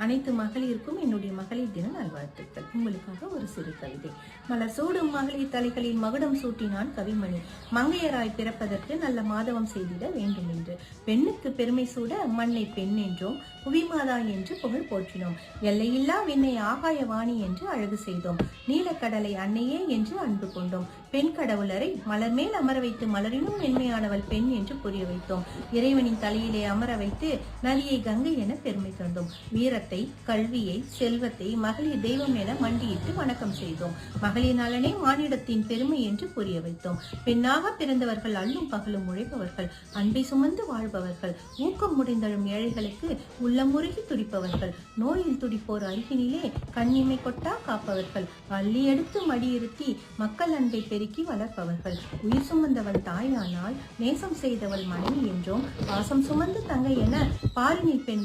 அனைத்து மகளிருக்கும் என்னுடைய மகளிர் தின நல்வாழ்த்துக்கள். உங்களுக்காக ஒரு சிறு கவிதை. மலர் சூடும் மகளிர் தலைகளில் மகுடம் சூட்டினான் கவிமணி. மங்கையராய் பிறப்பதற்கு நல்ல மாதவம் செய்திட வேண்டும் என்று. பெண்ணுக்கு பெருமை சூட மண்ணை பெண் என்றோம், புவிமாதா என்று புகழ் போற்றினோம். எல்லையில்லா விண்ணை ஆகாய வாணி என்று அழகு செய்தோம். நீலக்கடலை அன்னையே என்று அன்பு கொண்டோம். பெண் கடவுளரை மலர் மேல் அமர வைத்து மலரினும் மென்மையானவள் பெண் என்று புரிய வைத்தோம். இறைவனின் தலையிலே அமர வைத்து நதியை கங்கை என பெருமை தந்தோம். வீரத்தை, கல்வியை, செல்வத்தை மகளிர் தெய்வம் என மண்டியிட்டு வணக்கம் செய்தோம். மகளிர் நலனே மானிடத்தின் பெருமை என்று புரிய வைத்தோம். பெண்ணாக பிறந்தவர்கள் அல்லும் பகலும் உழைப்பவர்கள், அன்பை சுமந்து வாழ்பவர்கள், ஊக்கம் முடிந்தழும் ஏழைகளுக்கு உள்ளமுருகி துடிப்பவர்கள், நோயில் துடிப்போர் அருகினிலே கண்ணிமை கொட்டா காப்பவர்கள், அள்ளி எடுத்து மடியிருத்தி மக்கள் அன்பை பெருக்கி வளர்ப்பவர்கள். உயிர் சுமந்தவள் தாயானால் நேசம் செய்தவள் மனைவி என்றோம், பாசம் சுமந்து தங்கை என பாரினில் பெண்கள்